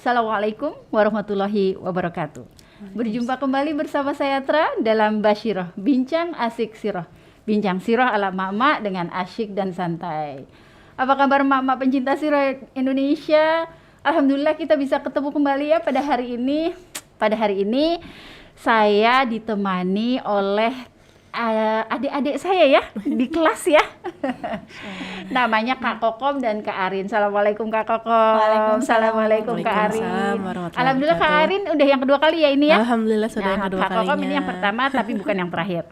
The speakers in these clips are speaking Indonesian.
Assalamualaikum warahmatullahi wabarakatuh. Berjumpa kembali bersama saya Tra dalam Basyirah, Bincang Asik Sirah. Bincang sirah ala mak-mak dengan asyik dan santai. Apa kabar mak-mak pencinta sirah Indonesia? Alhamdulillah kita bisa ketemu kembali ya pada hari ini. Pada hari ini saya ditemani oleh adik-adik saya ya di kelas ya. Namanya Kak Kokom dan Kak Arin. Assalamualaikum Kak Kokom. Assalamualaikum Kak Arin. Alhamdulillah Kak Arin udah yang kedua kali ya ini ya. Alhamdulillah sudah yang kedua Kak kalinya. Kokom ini yang pertama tapi bukan yang terakhir.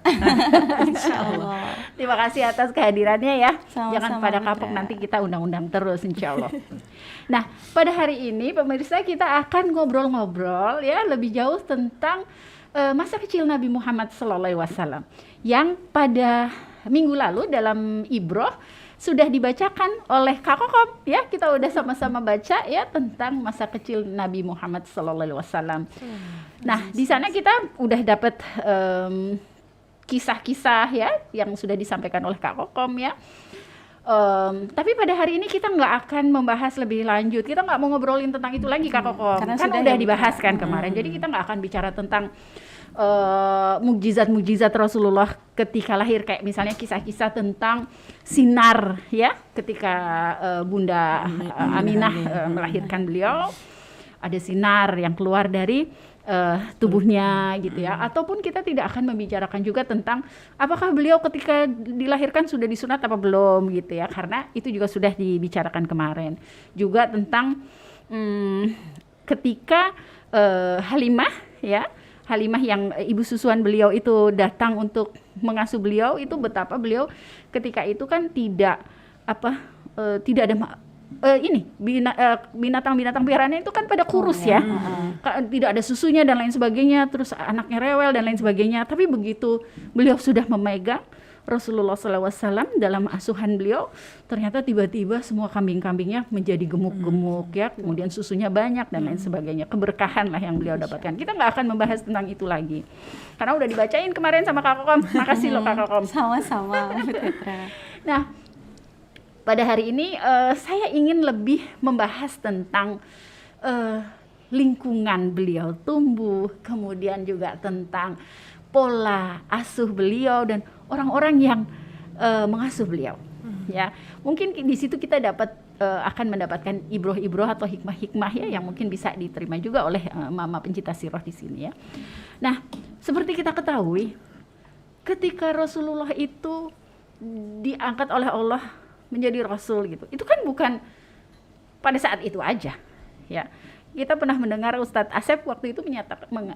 Insyaallah. Terima kasih atas kehadirannya ya. Sama-sama, Jangan pada kapok, nanti kita undang-undang terus insya Allah. Nah pada hari ini pemirsa kita akan ngobrol-ngobrol ya lebih jauh tentang masa kecil Nabi Muhammad SAW yang pada minggu lalu dalam Ibroh sudah dibacakan oleh Kak Kokom ya. Kita udah sama-sama baca ya tentang masa kecil Nabi Muhammad SAW. Nah di sana kita udah dapat kisah-kisah ya yang sudah disampaikan oleh Kak Kokom ya. Tapi pada hari ini kita nggak akan membahas lebih lanjut. Kita nggak mau ngobrolin tentang itu lagi Kak Kokom. Karena Kan sudah udah ya, dibahas kan kemarin. Jadi kita nggak akan bicara tentang mukjizat-mukjizat Rasulullah ketika lahir, kayak misalnya kisah-kisah tentang sinar ya ketika Bunda Aminah melahirkan beliau, ada sinar yang keluar dari tubuhnya gitu ya. Ataupun kita tidak akan membicarakan juga tentang apakah beliau ketika dilahirkan sudah disunat apa belum gitu ya, karena itu juga sudah dibicarakan kemarin. Juga tentang ketika Halimah yang ibu susuan beliau itu datang untuk mengasuh beliau, itu betapa beliau ketika itu kan tidak ada binatang-binatang peliharaannya itu kan pada kurus ya. Tidak ada susunya dan lain sebagainya, terus anaknya rewel dan lain sebagainya. Tapi begitu beliau sudah memegang Rasulullah SAW dalam asuhan beliau, ternyata tiba-tiba semua kambing-kambingnya menjadi gemuk-gemuk ya, kemudian susunya banyak dan lain sebagainya. Keberkahan lah yang beliau dapatkan. Kita nggak akan membahas tentang itu lagi karena udah dibacain kemarin sama Kak Kokom. Makasih loh Kak Kokom. Sama-sama. Nah pada hari ini saya ingin lebih membahas tentang lingkungan beliau tumbuh, kemudian juga tentang pola asuh beliau dan orang-orang yang mengasuh beliau. Ya, mungkin di situ kita akan mendapatkan ibroh-ibroh atau hikmah-hikmah ya yang mungkin bisa diterima juga oleh mama pencinta sirah di sini ya. Nah, seperti kita ketahui, ketika Rasulullah itu diangkat oleh Allah menjadi rasul gitu, itu kan bukan pada saat itu aja ya. Kita pernah mendengar Ustadz Asep waktu itu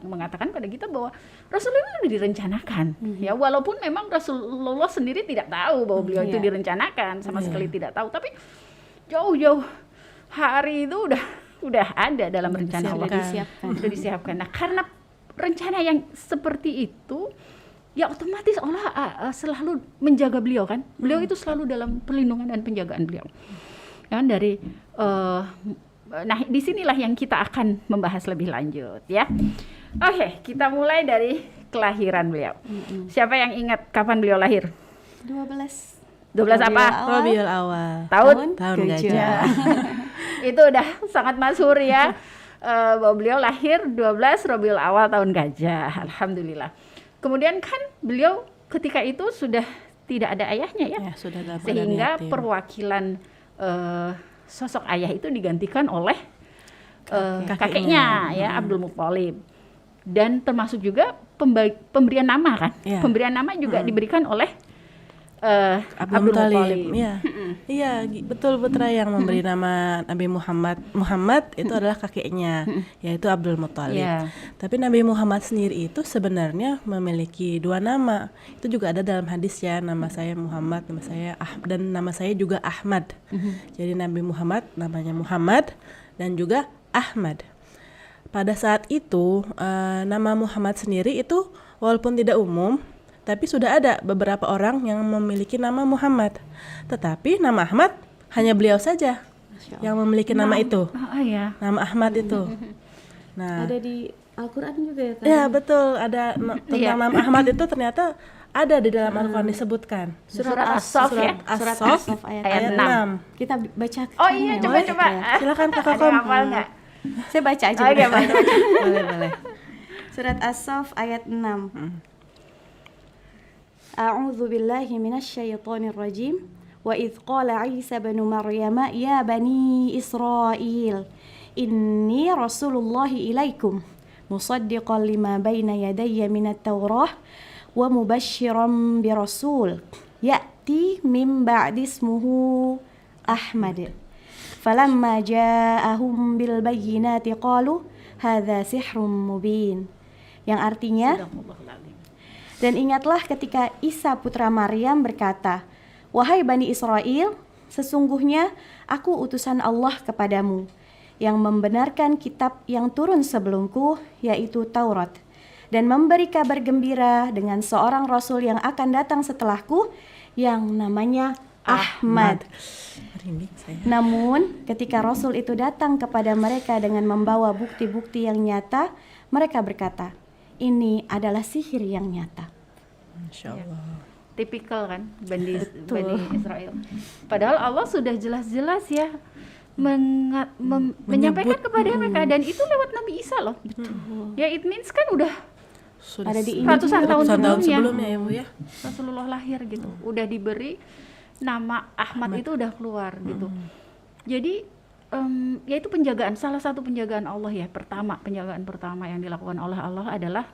mengatakan pada kita bahwa Rasulullah itu direncanakan ya, walaupun memang Rasulullah sendiri tidak tahu bahwa beliau itu direncanakan, sama sekali tidak tahu, tapi jauh-jauh hari itu udah ada dalam rencana Allah, sudah disiapkan. Nah karena rencana yang seperti itu ya otomatis Allah selalu menjaga beliau kan. Beliau itu selalu dalam perlindungan dan penjagaan beliau. Kan dari nah disinilah yang kita akan membahas lebih lanjut ya. Oke, kita mulai dari kelahiran beliau. Siapa yang ingat kapan beliau lahir? 12 apa? Rabiul Awal. Tahun Gajah. Itu udah sangat masyhur ya. Bahwa beliau lahir 12 Rabiul Awal tahun Gajah. Alhamdulillah. Kemudian kan beliau ketika itu sudah tidak ada ayahnya ya, Sudah sehingga perwakilan sosok ayah itu digantikan oleh kakeknya ya, Abdul Muthalib. Dan termasuk juga pemberian nama kan, pemberian nama juga diberikan oleh Abdul Muthalib. Iya, betul Putra, yang memberi nama Nabi Muhammad itu adalah kakeknya, yaitu Abdul Muthalib. Tapi Nabi Muhammad sendiri itu sebenarnya memiliki 2 nama. Itu juga ada dalam hadis ya, nama saya Muhammad, nama saya dan nama saya juga Ahmad. Jadi Nabi Muhammad namanya Muhammad dan juga Ahmad. Pada saat itu nama Muhammad sendiri itu walaupun tidak umum, tapi sudah ada beberapa orang yang memiliki nama Muhammad. Tetapi nama Ahmad hanya beliau saja yang memiliki nama itu. Nama Ahmad itu. Nah, ada di Al-Quran juga ya kan? Ya betul, ada tentang nama Ahmad itu ternyata ada di dalam Al-Quran disebutkan. Surat As-Saff ya? Surat As-Saff ayat 6. Kita baca. Oh iya, coba. Silakan Kakak Ada hafal nggak? Saya baca aja. Oke, Bunda. baca. Boleh. Surat As-Saff ayat 6. A'udzu billahi minasyaitonir rajim. Wa idz qala Isa bin Maryam ya bani Israil inni rasulullahi ilaikum musaddiqan lima baina yadayya minat Taurah wa mubasysyiran bi rasul ya'ti min ba'di ismuhu Ahmad. Falamma ja'ahum bil bayyinati qalu hadza sihrun mubin. Yang artinya, dan ingatlah ketika Isa putra Maryam berkata, wahai Bani Israel, sesungguhnya aku utusan Allah kepadamu yang membenarkan kitab yang turun sebelumku, yaitu Taurat, dan memberi kabar gembira dengan seorang Rasul yang akan datang setelahku yang namanya Ahmad. Merinding saya. Namun ketika Rasul itu datang kepada mereka dengan membawa bukti-bukti yang nyata, mereka berkata, ini adalah sihir yang nyata. Masya Allah. Tipikal kan Bani Israel. Padahal Allah sudah jelas-jelas ya menyampaikan kepada mereka, dan itu lewat Nabi Isa loh. Ya it means kan udah Sudah Ada di ratusan tahun sebelumnya ya Bu ya. Rasulullah lahir gitu, udah diberi nama Ahmad itu udah keluar gitu. Jadi ya itu penjagaan, salah satu penjagaan Allah ya. Penjagaan pertama yang dilakukan oleh Allah adalah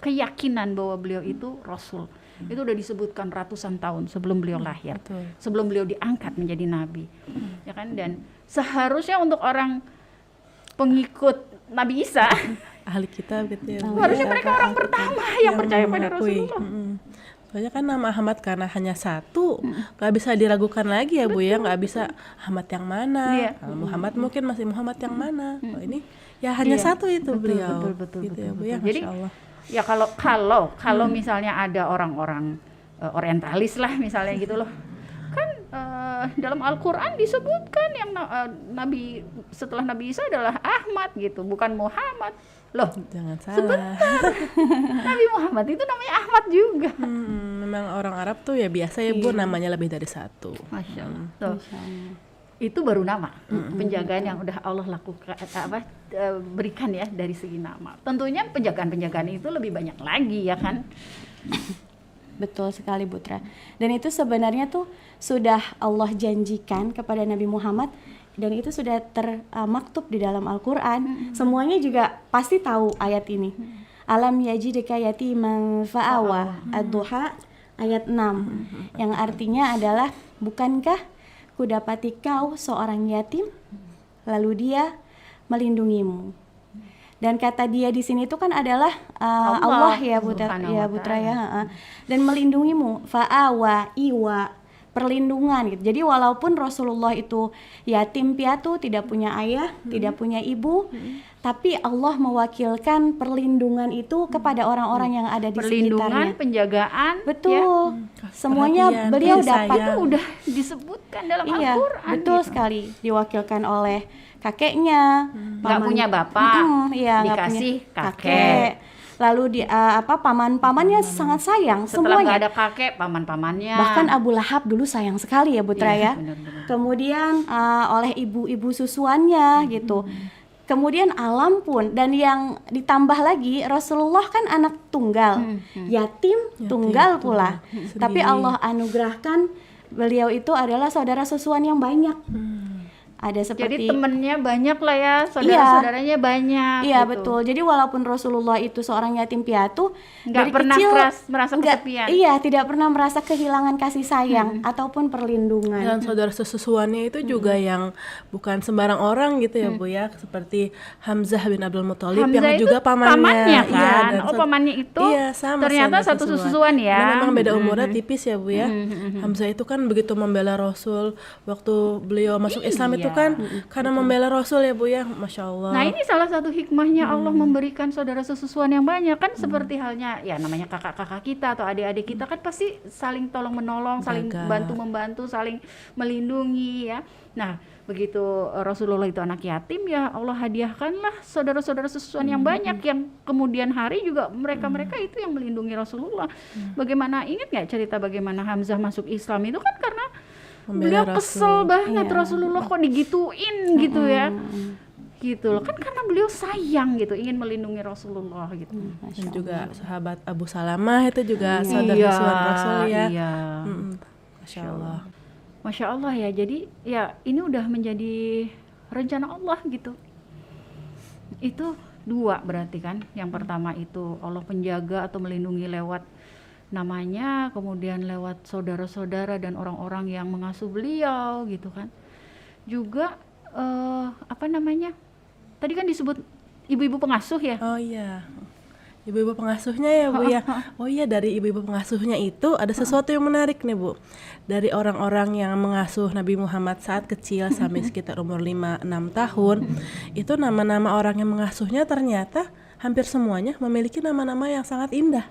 keyakinan bahwa beliau itu Rasul. Itu udah disebutkan ratusan tahun sebelum beliau lahir, sebelum beliau diangkat menjadi nabi, ya kan. Dan seharusnya untuk orang pengikut Nabi Isa Ahli kitab gitu ya. harusnya mereka orang pertama yang percaya pada Rasulullah. Soalnya kan nama Ahmad karena hanya satu, nggak bisa diragukan lagi ya Bu ya, nggak bisa Ahmad yang mana. Iya. Kalau Muhammad mungkin masih Muhammad yang mana. Kalau ini ya hanya satu itu beliau. Betul, gitu ya Bu ya. Jadi Masya Allah. ya kalau misalnya ada orang-orang orientalis lah misalnya gitu loh, kan dalam Al-Quran disebutkan yang Nabi setelah Nabi Isa adalah Ahmad gitu, bukan Muhammad loh. Jangan salah. Nabi Muhammad itu namanya Ahmad juga. Memang orang Arab tuh ya biasa ya Bu, namanya lebih dari satu. Masya Allah. Tuh. Itu baru nama, penjagaan yang udah Allah lakukan berikan ya dari segi nama. Tentunya penjagaan itu lebih banyak lagi ya kan. Betul sekali Putra. Dan itu sebenarnya tuh sudah Allah janjikan kepada Nabi Muhammad, dan itu sudah termaktub di dalam Al-Quran. Semuanya juga pasti tahu ayat ini. Alam yajidka yatiman fa'awa, Ad-Duha ayat 6. Yang artinya adalah, bukankah kudapati kau seorang yatim, lalu dia melindungimu. Dan kata dia di sini itu kan adalah Allah ya Putra ya, dan melindungimu, fa'awa, iwa, perlindungan gitu. Jadi walaupun Rasulullah itu yatim piatu, tidak punya ayah, tidak punya ibu, tapi Allah mewakilkan perlindungan itu kepada orang-orang yang ada di perlindungan, sekitarnya. penjagaan, Betul. Semuanya Perhatian, beliau kasih dapat. itu udah disebutkan dalam Iya, Al-Quran. betul gitu. sekali. Diwakilkan oleh kakeknya, Nggak punya bapak, iya, nggak dikasih punya kakek. Lalu paman-pamannya sangat sayang Setelah nggak semuanya. ada kakek, paman-pamannya. Bahkan Abu Lahab dulu sayang sekali ya Putra Iya, ya. benar-benar. Kemudian oleh ibu-ibu susuannya gitu. Kemudian alam pun, dan yang ditambah lagi Rasulullah kan anak tunggal, yatim tunggal pula. Tapi Allah anugerahkan beliau itu adalah saudara susuan yang banyak. Ada seperti, Jadi temennya banyak lah ya, saudara-saudaranya banyak. iya gitu. betul. Jadi walaupun Rasulullah itu seorang yatim piatu, Nggak dari pernah kecil merasa nggak- kesepian. Iya, tidak pernah merasa kehilangan kasih sayang ataupun perlindungan. Dan saudara sesusuannya itu juga yang bukan sembarang orang gitu ya Bu ya, seperti Hamzah bin Abdul Muthalib yang Hamzah itu juga pamannya. kan? Iya, dan Pamannya itu iya, sama ternyata saudara satu susuan ya. Karena memang beda umurnya tipis ya Bu ya. Hamzah itu kan begitu membela Rasul waktu beliau masuk Islam itu kan karena membela Rasul ya Bu ya, Masya Allah. Nah ini salah satu hikmahnya Allah memberikan saudara sesusuan yang banyak kan, seperti halnya ya namanya kakak-kakak kita atau adik-adik kita kan pasti saling tolong menolong, saling Jaga. bantu-membantu, saling melindungi ya. Nah begitu Rasulullah itu anak yatim ya Allah hadiahkanlah saudara-saudara sesusuan yang banyak, yang kemudian hari juga mereka-mereka itu yang melindungi Rasulullah. Bagaimana, ingat nggak cerita bagaimana Hamzah masuk Islam itu kan karena Membela beliau kesel Rasul. banget Rasulullah kok digituin gitu ya. gitu loh, kan karena beliau sayang gitu, ingin melindungi Rasulullah gitu. Dan juga sahabat Abu Salamah itu juga Iya. saudara susuan Rasul ya. Iya. Masya Allah. Masya Allah ya, jadi ya ini udah menjadi rencana Allah gitu. Itu dua berarti kan, yang pertama itu Allah penjaga atau melindungi lewat namanya, kemudian lewat saudara-saudara dan orang-orang yang mengasuh beliau gitu kan. Juga apa namanya, tadi kan disebut ibu-ibu pengasuh ya. Oh iya, ibu-ibu pengasuhnya ya Bu ya. Oh iya, dari ibu-ibu pengasuhnya itu ada sesuatu yang menarik nih Bu. Dari orang-orang yang mengasuh Nabi Muhammad saat kecil sampai sekitar umur 5-6 tahun, itu nama-nama orang yang mengasuhnya ternyata hampir semuanya memiliki nama-nama yang sangat indah.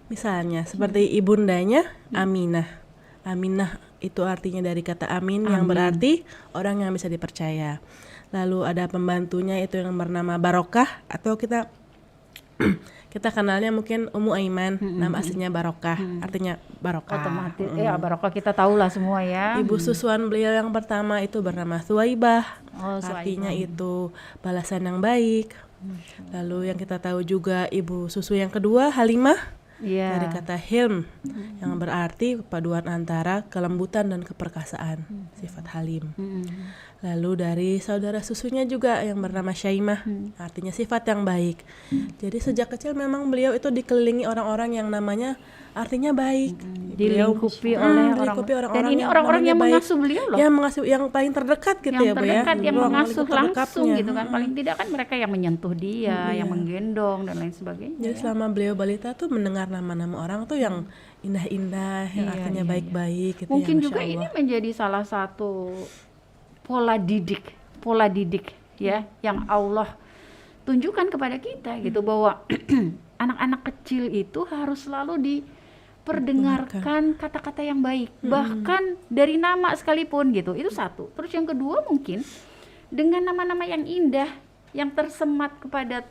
Misalnya seperti ibundanya Aminah. Aminah itu artinya dari kata amin, yang berarti orang yang bisa dipercaya. Lalu ada pembantunya itu yang bernama Barokah, atau kita kenalnya mungkin Ummu Aiman, nama aslinya Barokah, artinya barokah. Otomatis ya Barokah kita tahu lah semua ya. Ibu susuan beliau yang pertama itu bernama Suwaibah, Oh, artinya itu balasan yang baik. Lalu yang kita tahu juga ibu susu yang kedua Halimah, Iya. dari kata hilm, yang berarti paduan antara kelembutan dan keperkasaan, sifat halim. Lalu dari saudara susunya juga yang bernama Syaimah, artinya sifat yang baik. Jadi sejak kecil memang beliau itu dikelilingi orang-orang yang namanya artinya baik. Beliau Dilingkupi oleh dilingkupi orang, dan ini orang-orang yang namanya baik. mengasuh beliau loh. Yang mengasuh, yang paling terdekat gitu Yang ya Bu ya. terdekat, yang Ruang mengasuh lingkup langsung terdekatnya. gitu kan, paling tidak kan mereka yang menyentuh dia, yang menggendong dan lain sebagainya. Jadi selama beliau balita tuh mendengar nama-nama orang tuh yang indah-indah, yang artinya baik-baik gitu. Mungkin ya, juga Masya ini Allah. menjadi salah satu pola didik ya yang Allah tunjukkan kepada kita gitu, bahwa anak-anak kecil itu harus selalu diperdengarkan kata-kata yang baik, bahkan dari nama sekalipun gitu. Itu satu. Terus yang kedua mungkin dengan nama-nama yang indah yang tersemat kepada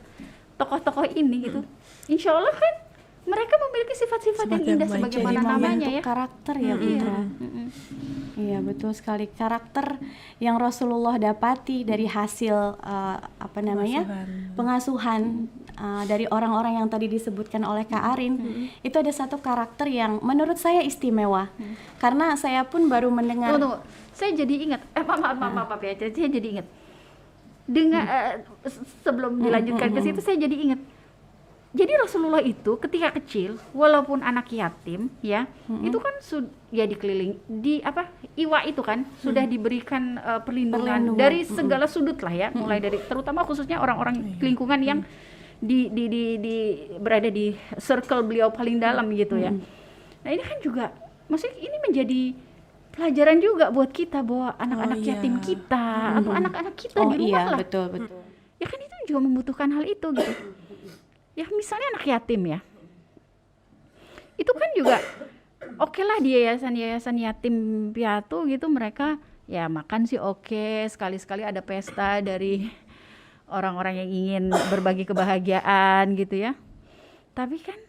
tokoh-tokoh ini gitu, insya Allah kan mereka memiliki sifat-sifat yang Sifat yang indah baik. sebagaimana Jadi namanya membentuk ya. karakter ya Putra. Iya betul sekali, karakter yang Rasulullah dapati dari hasil apa namanya pengasuhan dari orang-orang yang tadi disebutkan oleh Kak Arin. Itu ada satu karakter yang menurut saya istimewa, karena saya pun baru mendengar. Tunggu. Saya jadi ingat, maaf ya, saya jadi ingat. Dengan sebelum dilanjutkan ke situ, saya jadi ingat. Jadi Rasulullah itu ketika kecil, walaupun anak yatim, ya, itu kan ya dikeliling di apa Iwa itu kan sudah diberikan perlindungan dari segala sudut lah ya, mulai dari terutama khususnya orang-orang lingkungan yang di berada di circle beliau paling dalam gitu ya. Nah ini kan juga, maksudnya ini menjadi pelajaran juga buat kita bahwa anak-anak yatim kita atau anak-anak kita di rumah lah, betul. ya kan itu juga membutuhkan hal itu gitu. Ya misalnya anak yatim ya, itu kan juga oke lah di yayasan yatim piatu gitu, mereka ya makan sih oke, sekali-sekali ada pesta dari orang-orang yang ingin berbagi kebahagiaan gitu ya. Tapi kan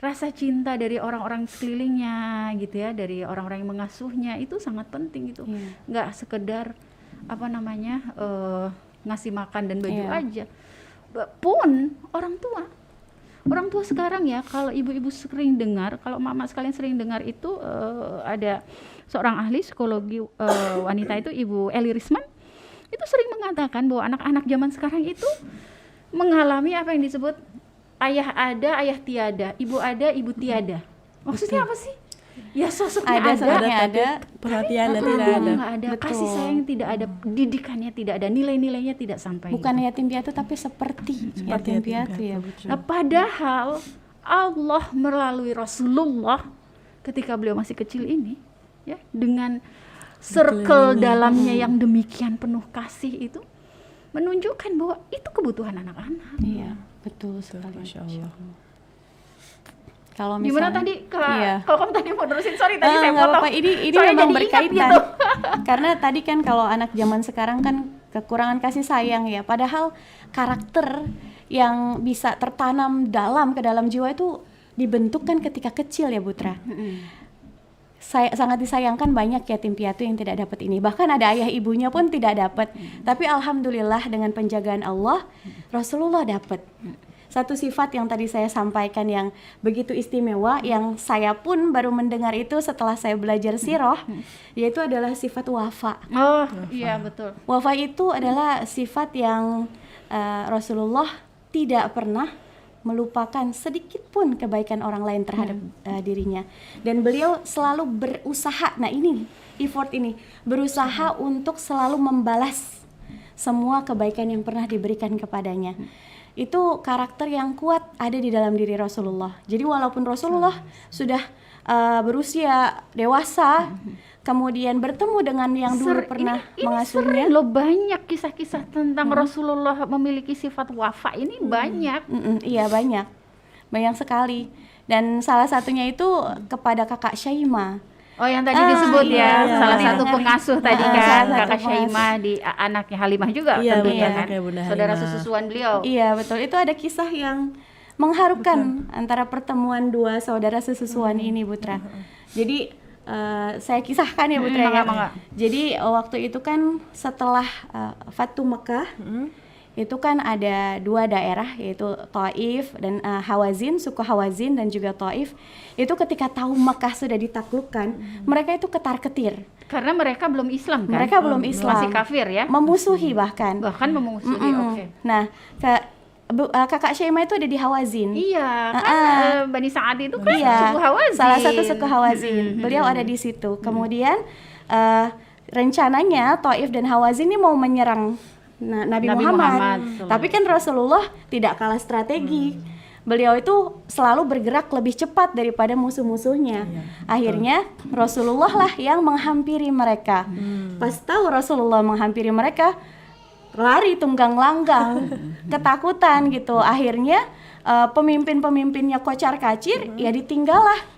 rasa cinta dari orang-orang sekelilingnya gitu ya, dari orang-orang yang mengasuhnya itu sangat penting gitu. Nggak sekedar apa namanya ngasih makan dan baju aja. Pun orang tua sekarang ya, kalau ibu-ibu sering dengar, kalau mama sekalian sering dengar itu ada seorang ahli psikologi wanita itu Ibu Eli Risman itu sering mengatakan bahwa anak-anak zaman sekarang itu mengalami apa yang disebut ayah ada ayah tiada, ibu ada ibu tiada. Maksudnya apa sih? Ya sosoknya ada, perhatiannya tapi tidak ada. nggak ada, kasih sayang tidak ada, didikannya tidak ada, nilai-nilainya tidak sampai. Bukan yatim piatu tapi seperti yatim piatu ya betul. Nah, padahal Allah melalui Rasulullah ketika beliau masih kecil ini ya, dengan circle dalamnya yang demikian penuh kasih itu menunjukkan bahwa itu kebutuhan anak-anak. Iya, betul sekali. Masya Allah. Kalau Gimana misalnya tadi kalau kamu tadi mau terusin, sorry tadi saya nggak potong. apa-apa, ini Soalnya memang jadi ingat berkaitan gitu. karena tadi kan kalau anak zaman sekarang kan kekurangan kasih sayang ya, padahal karakter yang bisa tertanam ke dalam jiwa itu dibentukkan ketika kecil ya Putra. sangat disayangkan banyak yatim piatu yang tidak dapat ini. Bahkan ada ayah ibunya pun tidak dapat. Tapi alhamdulillah dengan penjagaan Allah, Rasulullah dapat. Satu sifat yang tadi saya sampaikan yang begitu istimewa, yang saya pun baru mendengar itu setelah saya belajar sirah, yaitu adalah sifat wafa. Oh, iya betul. Wafa itu adalah sifat yang Rasulullah tidak pernah melupakan sedikit pun kebaikan orang lain terhadap dirinya, dan beliau selalu berusaha. Nah ini effort ini, berusaha untuk selalu membalas semua kebaikan yang pernah diberikan kepadanya. Itu karakter yang kuat ada di dalam diri Rasulullah. Jadi walaupun Rasulullah sudah berusia dewasa, kemudian bertemu dengan yang dulu pernah mengasuhnya. Sering loh, banyak kisah-kisah tentang Rasulullah memiliki sifat wafa ini banyak. Iya banyak sekali. Dan salah satunya itu kepada kakak Syaimah. Oh yang tadi disebut iya, salah iya. satu pengasuh tadi Salah kan, satu kakak pengasuh. Syaimah di anaknya Halimah juga Iya, tentunya betul, kan, anaknya Bunda saudara Halimah. sesusuan beliau. Iya betul, itu ada kisah yang mengharukan antara pertemuan dua saudara sesusuan ini, Putra. Jadi saya kisahkan ya, Putra ya. Mangga. Jadi waktu itu kan setelah Fatu Mekah, itu kan ada dua daerah, yaitu Taif dan Hawazin, suku Hawazin dan juga Taif. Itu ketika tahu Mekah sudah ditaklukkan, mereka itu ketar-ketir. Karena mereka belum Islam kan? Mereka belum Islam. Masih kafir ya? Memusuhi bahkan. Bahkan memusuhi, oke. Nah, kakak Syaimah itu ada di Hawazin. Iya, kan Bani Sa'ad itu kan Iya, suku Hawazin. salah satu suku Hawazin. Beliau ada di situ. Kemudian rencananya Taif dan Hawazin ini mau menyerang Nabi Muhammad. Tapi kan Rasulullah tidak kalah strategi. Beliau itu selalu bergerak lebih cepat daripada musuh-musuhnya. Akhirnya Rasulullah lah yang menghampiri mereka. Pas tahu Rasulullah menghampiri mereka, lari tunggang langgang, ketakutan gitu. Akhirnya pemimpin-pemimpinnya kocar-kacir, ya ditinggallah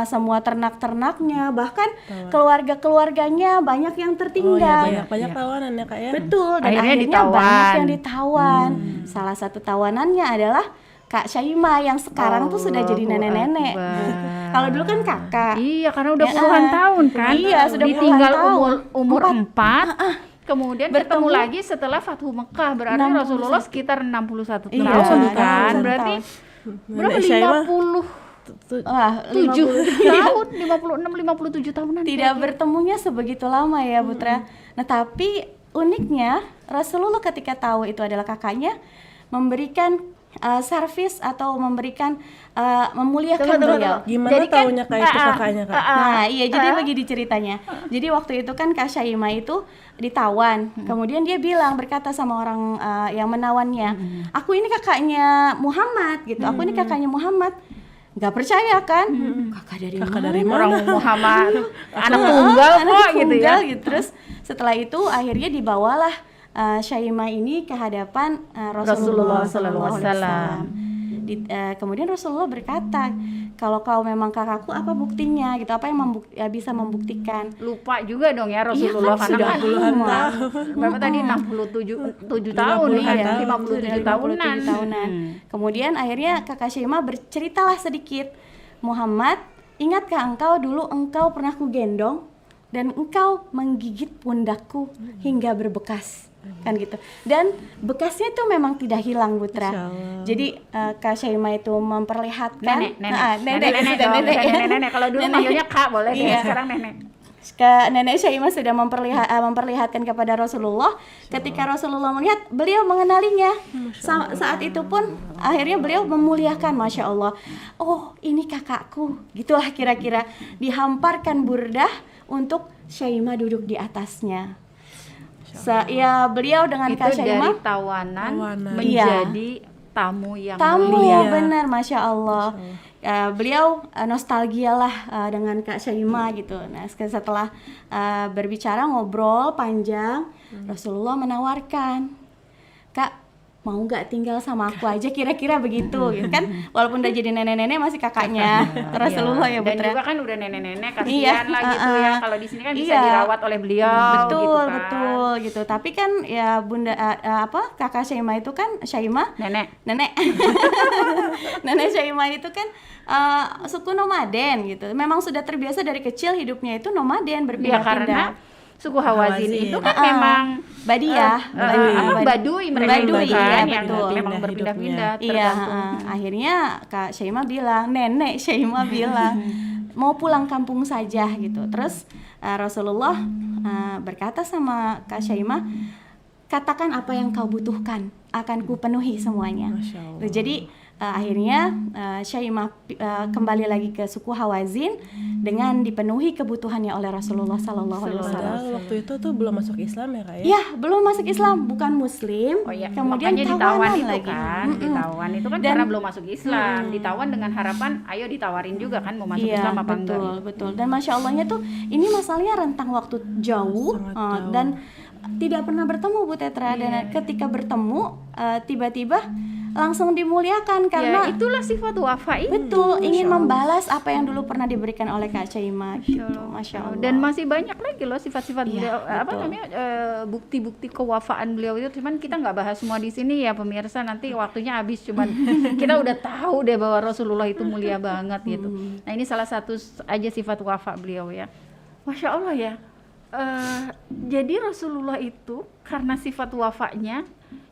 semua ternak-ternaknya, bahkan keluarga-keluarganya banyak yang tertinggal. Banyak tawanan ya Kak ya. Betul, dan Akhirnya akhirnya ditawan. banyak yang ditawan. Salah satu tawanannya adalah Kak Syaimah yang sekarang tuh sudah jadi Allahu nenek-nenek. Akbar. Kalau dulu kan kakak. Iya, karena udah Ya, puluhan tahun kan. iya, sudah ditinggal puluhan tahun. umur 4. Kemudian Bertemu ketemu lagi setelah Fathu Mekah, berarti 61. Rasulullah sekitar 61 Iya, tahun kan. 61 Berarti berapa, Nenek Syaimah 57 Wah, 50. tahun, 56 57 tahunan. Tidak bertemunya sebegitu lama ya, Putra. Nah, tapi uniknya Rasulullah ketika tahu itu adalah kakaknya, memberikan servis atau memberikan memuliakan beliau. Gimana Jadi kan, taunya Kak itu kakaknya Kak? Nah, iya, jadi begini ceritanya. Jadi waktu itu kan Kak Syaimah itu ditawan. Kemudian dia berkata sama orang yang menawannya, "Aku ini kakaknya Muhammad," gitu. "Aku ini kakaknya Muhammad." Nggak percaya kan? Kakak dari mana? Orang Muhammad, anak tunggal kok gitu ya. Gitu. Terus setelah itu akhirnya dibawalah Syaimah ini ke hadapan Rasulullah SAW. Kemudian Rasulullah berkata, "Kalau kau memang kakakku, apa buktinya? Gitu, apa yang bisa membuktikan?" Lupa juga dong ya Rasulullah, kan, karena sudah kan puluhan berapa tadi 67 tahun nih, 57 tahunan. Kemudian akhirnya kakak Syaimah berceritalah sedikit, "Muhammad, ingatkah engkau dulu engkau pernah kugendong dan engkau menggigit pundakku hingga berbekas?" Kan gitu. Dan bekasnya itu memang tidak hilang, Putra. Jadi Kak Syaimah itu memperlihatkan nenek. Kalau dulu manggilnya Kak boleh deh, sekarang nenek. Nenek Syaimah sudah memperlihatkan kepada Rasulullah. Ketika Rasulullah melihat, beliau mengenalinya. Saat itu pun akhirnya beliau memuliakan, Masya Allah. "Oh, ini kakakku." Gitulah kira-kira. Dihamparkan burdah untuk Syaimah duduk di atasnya. Ya, beliau dengan Itu Kak Syaimah dari tawanan Iya. menjadi tamu yang tamu, mulia. benar, Masya Allah. Beliau nostalgialah dengan Kak Syaimah gitu. Nah, setelah berbicara ngobrol panjang, Rasulullah menawarkan, "Kak, mau nggak tinggal sama aku aja, kira-kira begitu gitu kan, walaupun udah jadi nenek-nenek masih kakaknya Rasulullah ya Dan Putra. juga kan udah nenek-nenek, kasihan Iya, lah gitu ya. Kalau di sini kan bisa iya. dirawat oleh beliau Betul, gitu kan. betul gitu. Tapi kan ya Bunda kakak Syaimah itu kan Nenek. nenek nenek Syaimah itu kan suku nomaden gitu. Memang sudah terbiasa dari kecil hidupnya itu nomaden, Ya berpindah-pindah. karena suku Hawazin Hawazin. itu kan memang Badiah, Badui mereka Badui, itu kan, iya, yang betul. memang Pindah berpindah-pindah Iya, tergantung. akhirnya Kak Syaimah bilang, nenek Syaimah bilang mau pulang kampung saja gitu. Terus Rasulullah berkata sama Kak Syaimah, katakan apa yang kau butuhkan, akan kupenuhi semuanya. Masya Allah. Jadi akhirnya Syaimah kembali lagi ke suku Hawazin dengan dipenuhi kebutuhannya oleh Rasulullah Sallallahu Alaihi Wasallam. Padahal waktu itu tuh belum masuk Islam ya Kak ya? Ya, belum masuk Islam, bukan Muslim. Oh iya, Kemudian makanya ditawan tawanan itu lagi. kan, Mm-mm. ditawan itu kan Dan- karena belum masuk Islam, ditawan dengan harapan, ayo ditawarin juga kan mau masuk Iya, Islam apa betul, enggak. betul. Dan masya Allahnya tuh ini masalahnya rentang waktu jauh, Sangat jauh. dan tidak pernah bertemu Bu Tetra. Dan ketika bertemu tiba-tiba langsung dimuliakan karena Ya itulah sifat wafa ini. betul ingin membalas apa yang dulu pernah diberikan oleh Kak Syaimah gitu. Masya Allah. Dan masih banyak lagi loh sifat-sifat Iya, beliau, apa betul. namanya, bukti-bukti kewafaan beliau itu. Cuman kita nggak bahas semua di sini ya pemirsa, nanti waktunya habis. Cuman kita udah tahu deh bahwa Rasulullah itu mulia banget gitu. Nah ini salah satu aja sifat wafa beliau ya. Masya Allah ya. Jadi Rasulullah itu karena sifat wafanya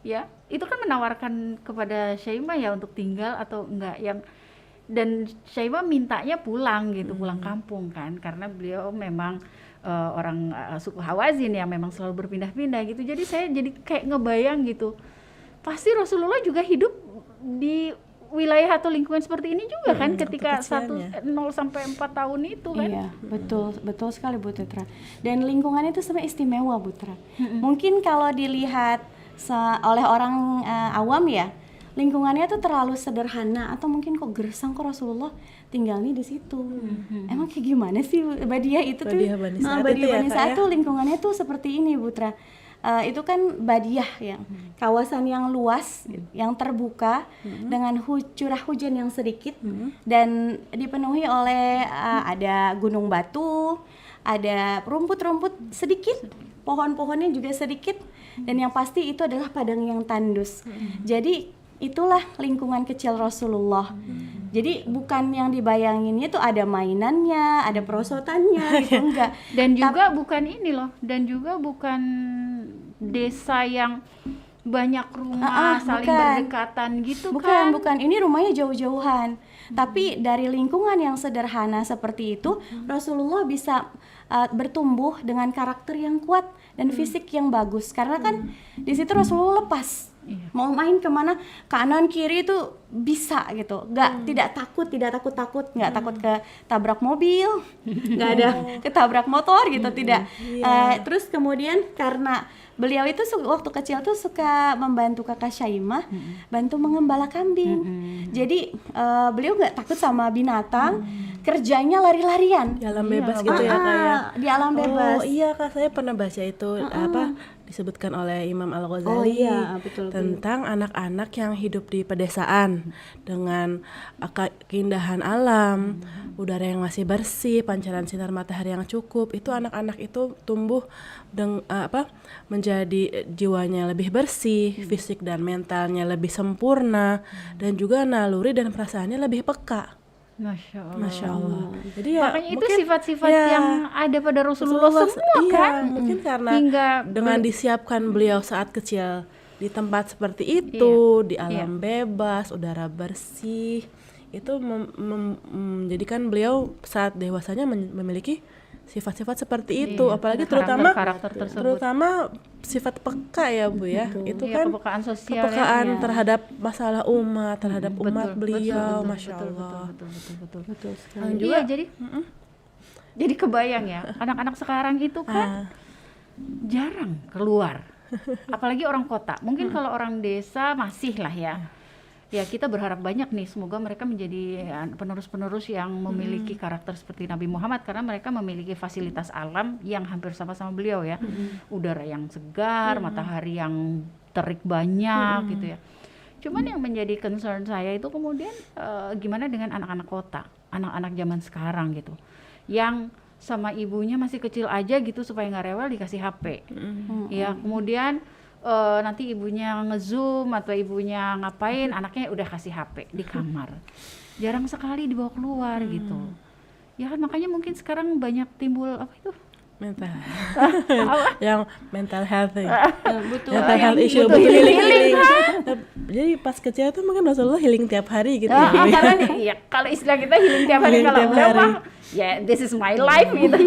ya itu kan menawarkan kepada Syaimah ya untuk tinggal atau enggak, yang dan Syaimah mintanya pulang gitu, pulang kampung kan, karena beliau memang orang suku Hawazin yang memang selalu berpindah-pindah gitu. Jadi saya jadi kayak ngebayang gitu, pasti Rasulullah juga hidup di wilayah atau lingkungan seperti ini juga kan, ketika kecilnya. 0 sampai 4 tahun itu kan. Iya, betul sekali Bu Tetra. Dan lingkungannya itu sebenarnya istimewa Bu Tetra. Mungkin kalau dilihat oleh orang awam ya, lingkungannya tuh terlalu sederhana atau mungkin kok gersang kok Rasulullah tinggalnya di situ. Emang kayak gimana sih Badiah itu tuh? Badiah Bani Sa'ad Badiah itu ya, Bani Kak, Sa'ad ya? tuh lingkungannya tuh seperti ini Bu Tetra. Itu kan Badiah ya, kawasan yang luas, yang terbuka dengan curah hujan yang sedikit dan dipenuhi oleh ada gunung batu, ada rumput-rumput sedikit, pohon-pohonnya juga sedikit, dan yang pasti itu adalah padang yang tandus. Jadi itulah lingkungan kecil Rasulullah. Jadi bukan yang dibayanginnya tuh ada mainannya, ada perosotannya gitu, enggak. Dan juga bukan ini loh, dan juga bukan desa yang banyak rumah saling bukan. berdekatan gitu Bukan, kan. bukan. Ini rumahnya jauh-jauhan. Tapi dari lingkungan yang sederhana seperti itu, Rasulullah bisa bertumbuh dengan karakter yang kuat dan fisik yang bagus. Karena kan di situ Rasulullah lepas. Mau main kemana, kanan kiri itu bisa gitu. Tidak takut, nggak takut ketabrak mobil, nggak ada ketabrak motor gitu, tidak. Terus kemudian karena beliau itu waktu kecil tuh suka membantu kakak Syaimah, bantu mengembala kambing. Jadi beliau nggak takut sama binatang, kerjanya lari-larian. Di alam bebas gitu ya Kak ya? Di alam bebas. Oh iya Kak, saya pernah baca itu apa disebutkan oleh Imam Al-Ghazali Oh iya, betul. tentang anak-anak yang hidup di pedesaan dengan keindahan alam, udara yang masih bersih, pancaran sinar matahari yang cukup. Itu anak-anak itu tumbuh menjadi jiwanya lebih bersih, fisik dan mentalnya lebih sempurna, dan juga naluri dan perasaannya lebih peka. Masya Allah. Masya Allah. Jadi ya Makanya itu mungkin sifat-sifat ya, yang ada pada Rasulullah semua iya, kan. mungkin karena Hingga dengan disiapkan beliau saat kecil di tempat seperti itu, di alam bebas, udara bersih, itu menjadikan beliau saat dewasanya memiliki sifat-sifat seperti itu, apalagi karakter tersebut. terutama sifat peka ya Bu ya. Itu Iya, kan kepekaan sosial kepekaan ya. terhadap masalah umat, terhadap umat Betul, beliau, betul, Masya betul, Allah. betul. sekali. Iya, jadi kebayang ya, anak-anak sekarang itu kan jarang keluar. Apalagi orang kota. Mungkin kalau orang desa masih lah ya. Ya kita berharap banyak nih, semoga mereka menjadi penerus-penerus yang memiliki karakter seperti Nabi Muhammad, karena mereka memiliki fasilitas alam yang hampir sama-sama beliau ya. Udara yang segar, matahari yang terik banyak gitu ya. Cuman yang menjadi concern saya itu kemudian gimana dengan anak-anak kota, anak-anak zaman sekarang gitu, yang sama ibunya masih kecil aja gitu supaya nggak rewel dikasih HP. Ya kemudian nanti ibunya nge-zoom atau ibunya ngapain, anaknya udah kasih HP di kamar. Jarang sekali dibawa keluar gitu. Ya kan makanya mungkin sekarang banyak timbul apa itu? Mental yang mental health Butuh mental health issue, butuh butuh healing, healing. Jadi pas kecil tuh mungkin Rasulullah healing tiap hari gitu ya. Karena ya kalau istilah kita healing tiap hari, Healing kalau tiap beliau hari. mah ya this is my life gitu.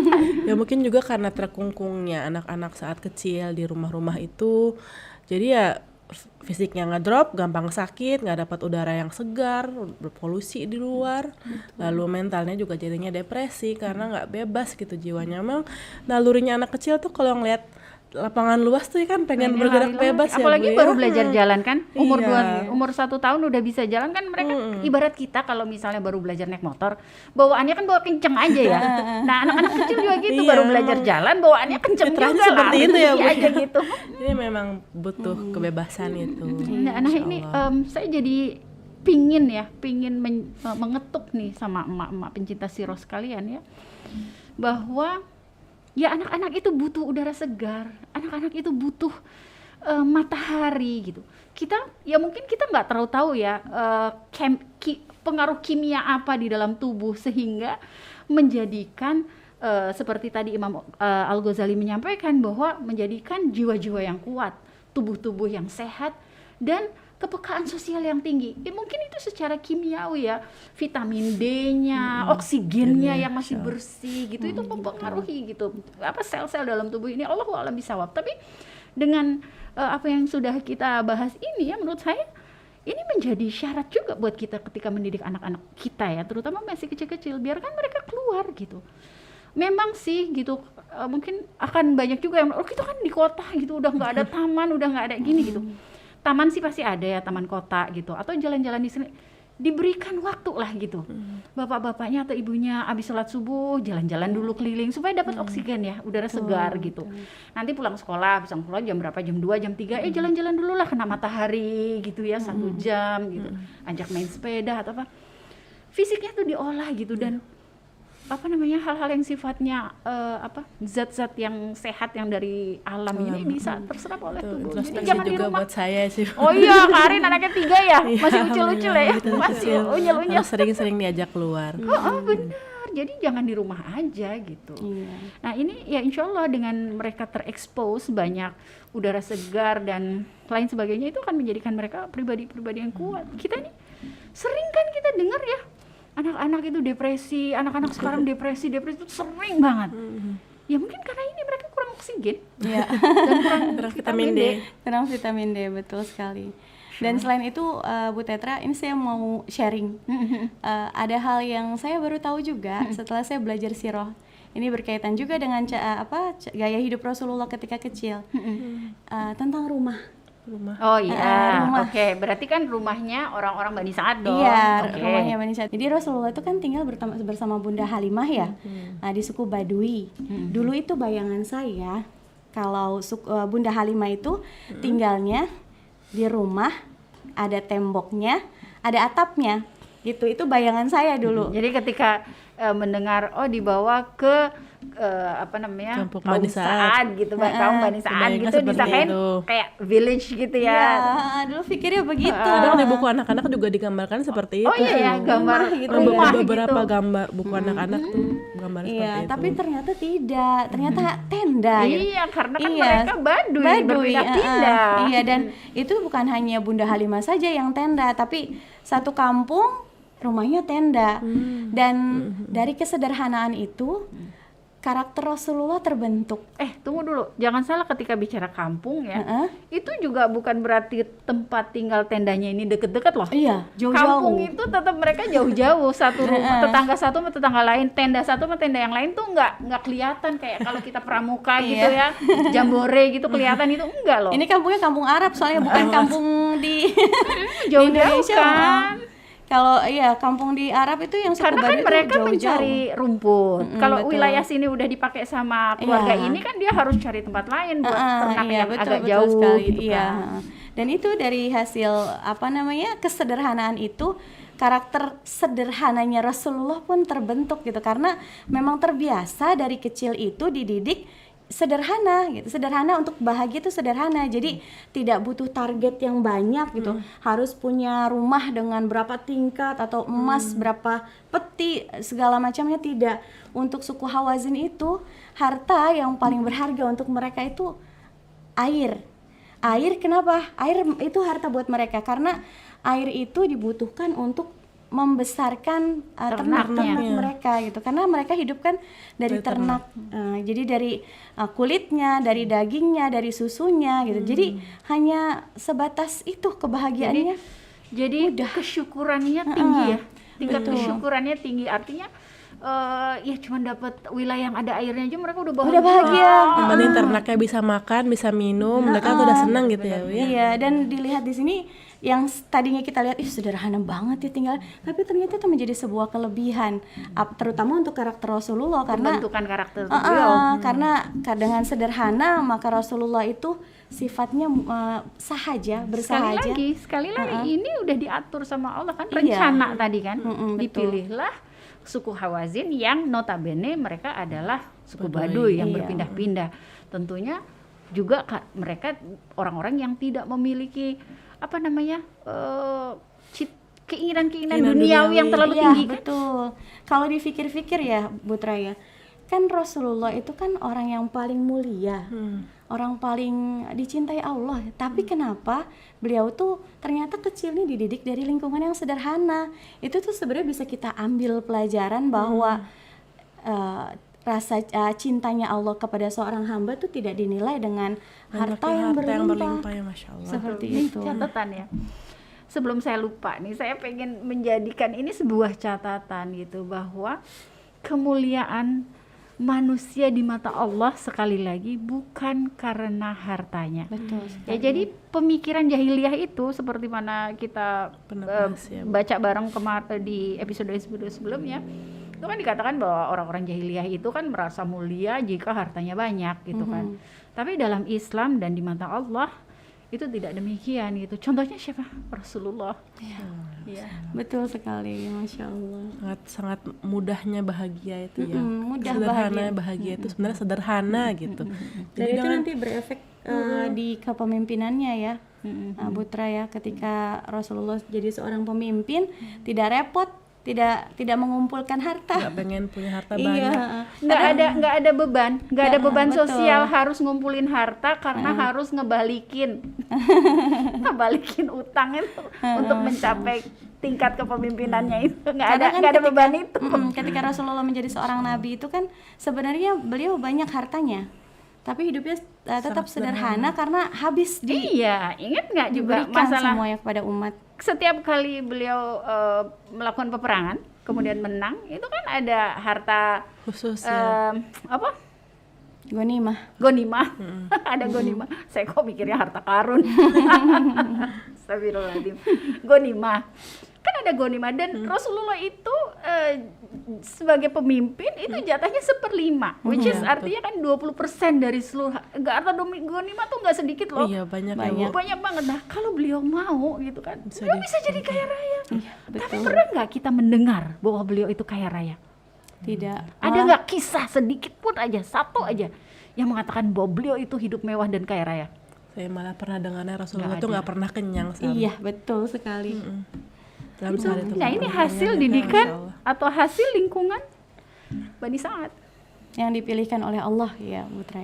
Ya mungkin juga karena terkungkungnya anak-anak saat kecil di rumah-rumah itu, jadi ya fisiknya ngedrop, gampang sakit, nggak dapat udara yang segar, berpolusi di luar, lalu mentalnya juga jadinya depresi karena nggak bebas gitu jiwanya. Emang nalurinya anak kecil tuh kalau ngeliat lapangan luas tuh kan pengen bergerak Lari-lari. bebas ya, Apalagi Bu, ya. baru belajar jalan kan, Iya. umur 1 tahun udah bisa jalan kan, mereka ibarat kita kalau misalnya baru belajar naik motor, bawaannya kan bawa kenceng aja ya. Nah anak-anak kecil juga gitu, Iya, baru belajar jalan bawaannya kenceng fitrahnya juga lah, seperti itu ya, Bu. aja gitu. Jadi memang butuh kebebasan itu. Nah Insya ini Allah. saya jadi pingin mengetuk nih sama emak-emak pencinta sirah sekalian ya, bahwa ya anak-anak itu butuh udara segar, anak-anak itu butuh matahari gitu. Kita ya mungkin kita nggak terlalu tahu ya pengaruh kimia apa di dalam tubuh sehingga menjadikan seperti tadi Imam Al-Ghazali menyampaikan bahwa menjadikan jiwa-jiwa yang kuat, tubuh-tubuh yang sehat dan kepekaan sosial yang tinggi. Mungkin itu secara kimiawi ya, vitamin D-nya, oksigennya yang masih bersih gitu, itu mempengaruhi gitu apa sel-sel dalam tubuh ini. Allahu a'lam bishawab. Tapi dengan apa yang sudah kita bahas ini ya, menurut saya ini menjadi syarat juga buat kita ketika mendidik anak-anak kita ya, terutama masih kecil-kecil, biarkan mereka keluar gitu. Memang sih gitu, mungkin akan banyak juga yang kita kan di kota gitu, udah nggak ada taman, udah nggak ada gini gitu. Taman sih pasti ada ya, taman kota gitu, atau jalan-jalan di sini diberikan waktu lah gitu. Bapak-bapaknya atau ibunya habis sholat subuh jalan-jalan dulu keliling supaya dapat oksigen ya, udara segar gitu. Nanti pulang sekolah jam berapa, jam 2, jam 3, jalan-jalan dulu lah kena matahari gitu ya, 1 jam gitu. Ajak main sepeda atau apa. Fisiknya tuh diolah gitu, dan apa namanya, hal-hal yang sifatnya zat-zat yang sehat yang dari alam ini bisa terserap oleh tubuh. Jadi Introspeksi jangan di juga rumah. buat saya sih. Oh iya, Karin anaknya 3 ya, masih Iya, ucil-ucil ya, gitu, masih kecil. unyel-unyel. Harus sering-sering diajak keluar. Benar, jadi jangan di rumah aja gitu. Nah ini ya insya Allah dengan mereka terekspos banyak udara segar dan lain sebagainya, itu akan menjadikan mereka pribadi-pribadi yang kuat. Kita nih sering kan kita dengar ya, anak-anak itu depresi, anak-anak sekarang depresi itu sering banget. Ya mungkin karena ini mereka kurang oksigen Iya. dan Kurang vitamin D. Kurang vitamin D, betul sekali. Dan selain itu Bu Tetra, ini saya mau sharing. Ada hal yang saya baru tahu juga setelah saya belajar sirah. Ini berkaitan juga dengan gaya hidup Rasulullah ketika kecil. Tentang rumah. Oh iya, rumah. oke. Berarti kan rumahnya orang-orang Bani Sa'ad dong. Iya, Oke. rumahnya Bani Sa'ad. Jadi Rasulullah itu kan tinggal bersama Bunda Halimah ya, di suku Badui. Dulu itu bayangan saya, kalau Bunda Halimah itu tinggalnya di rumah, ada temboknya, ada atapnya, gitu. Itu bayangan saya dulu. Jadi ketika mendengar dibawa ke Kampung kaum Bani Sa'ad. gitu, kaum Bani Sa'ad kebayangnya gitu, seperti disangkain itu. kayak village gitu Iya, ya. dulu pikirnya begitu. Kadang di buku anak-anak juga digambarkan seperti itu. Oh iya ya, gambar Rumah gitu. rumah beberapa gitu. gambar buku anak-anak tuh gambar Iya, seperti itu. tapi ternyata tidak, ternyata tenda. gitu. Iya, karena kan Iya, mereka Baduy berpindah-pindah. Iya, dan itu bukan hanya Bunda Halimah saja yang tenda, tapi satu kampung rumahnya tenda. Dan dari kesederhanaan itu karakter Rasulullah terbentuk. Tunggu dulu, jangan salah ketika bicara kampung ya. Itu juga bukan berarti tempat tinggal tendanya ini deket-deket loh. Iya, jauh-jauh. Kampung itu tetap mereka jauh-jauh, satu rumah, tetangga satu sama tetangga lain, tenda satu sama tenda yang lain tuh nggak kelihatan kayak kalau kita pramuka gitu ya, jambore gitu kelihatan, itu enggak loh. Ini kampungnya kampung Arab soalnya, bukan kampung di Jauh-jauh Indonesia. kan. Kalau iya kampung di Arab itu yang suku Karena kan Baduy itu mereka jauh-jauh. mencari rumput. Kalau betul. wilayah sini udah dipakai sama keluarga Iya. ini kan dia harus cari tempat lain buat ternak iya, yang betul, agak betul jauh sekali. gitu Iya. kan. Dan itu dari hasil kesederhanaan itu, karakter sederhananya Rasulullah pun terbentuk gitu, karena memang terbiasa dari kecil itu dididik sederhana gitu. Sederhana, untuk bahagia itu sederhana. Jadi tidak butuh target yang banyak gitu. Harus punya rumah dengan berapa tingkat atau emas berapa peti segala macamnya, tidak. Untuk suku Hawazin itu harta yang paling berharga untuk mereka itu air. Air kenapa? Air itu harta buat mereka karena air itu dibutuhkan untuk membesarkan ternak-ternak mereka gitu, karena mereka hidup kan dari ternak. Jadi dari kulitnya, dari dagingnya, dari susunya gitu. Jadi hanya sebatas itu kebahagiaannya. Jadi kesyukurannya tinggi ya, tingkat kesyukurannya tinggi, artinya ya cuma dapat wilayah yang ada airnya aja mereka udah bahagia. Dibanding ternaknya bisa makan, bisa minum, mereka tuh udah senang gitu ya, Bu ya. Iya, dan dilihat di sini yang tadinya kita lihat sederhana banget ya tinggal, tapi ternyata itu menjadi sebuah kelebihan, terutama untuk karakter Rasulullah, karena pembentukan karakter beliau. Karena dengan sederhana maka Rasulullah itu sifatnya sahaja, bersahaja. Sekali lagi ini udah diatur sama Allah kan, rencana tadi kan. Dipilihlah suku Hawazin yang notabene mereka adalah suku Baduy yang berpindah-pindah. Tentunya juga mereka orang-orang yang tidak memiliki keinginan-keinginan duniawi yang terlalu tinggi kan? Betul. Kalau dipikir-pikir ya Butra ya, kan Rasulullah itu kan orang yang paling mulia, orang paling dicintai Allah. Tapi kenapa beliau tuh ternyata kecil nih dididik dari lingkungan yang sederhana? Itu tuh sebenarnya bisa kita ambil pelajaran bahwa rasa cintanya Allah kepada seorang hamba tuh tidak dinilai dengan harta yang berlimpah ya, Masya Allah. Seperti itu. Catatan ya. Sebelum saya lupa nih, saya pengen menjadikan ini sebuah catatan gitu, bahwa kemuliaan manusia di mata Allah sekali lagi bukan karena hartanya. Betul. Ya, jadi pemikiran jahiliyah itu seperti mana kita baca bareng di episode sebelumnya, itu kan dikatakan bahwa orang-orang jahiliyah itu kan merasa mulia jika hartanya banyak gitu kan. Tapi dalam Islam dan di mata Allah itu tidak demikian gitu. Contohnya siapa? Rasulullah. Ya. Betul sekali, Masya Allah. Sangat mudahnya bahagia itu ya. Mudah bahagia itu sebenarnya sederhana gitu. Dan itu nanti berefek di kepemimpinannya ya, Butra ya. Ketika Rasulullah jadi seorang pemimpin, tidak repot, tidak mengumpulkan harta. Nggak pengen punya harta banyak. Nggak ada beban sosial harus ngumpulin harta karena harus ngebalikin utang itu untuk mencapai tingkat kepemimpinannya itu. Nggak ada beban itu. Ketika Rasulullah menjadi seorang nabi itu kan sebenarnya beliau banyak hartanya, tapi hidupnya tetap sederhana karena habis ingat nggak juga diberikan masalah semuanya kepada umat. Setiap kali beliau melakukan peperangan kemudian menang, itu kan ada harta khusus Gonimah. Ada gonimah. Saya kok mikirnya harta karun. Astagfirullahaladzim. Gonimah. Kan ada gonimah, dan Rasulullah itu sebagai pemimpin itu jatahnya 1/5, which is artinya kan 20% dari seluruh harta gonimah tuh nggak sedikit loh. Iya, banyak banget. Nah, kalau beliau mau gitu kan, beliau bisa jadi kaya raya. Tapi Betul. pernah nggak kita mendengar bahwa beliau itu kaya raya? Tidak. Ada nggak kisah sedikit pun aja, satu aja, yang mengatakan bahwa beliau itu hidup mewah dan kaya raya? Saya malah pernah dengarnya Rasulullah tuh nggak pernah kenyang. Iya, betul sekali. Nah, ini hasil didikan atau hasil lingkungan Bani Sa'ad yang dipilihkan oleh Allah ya, Butra.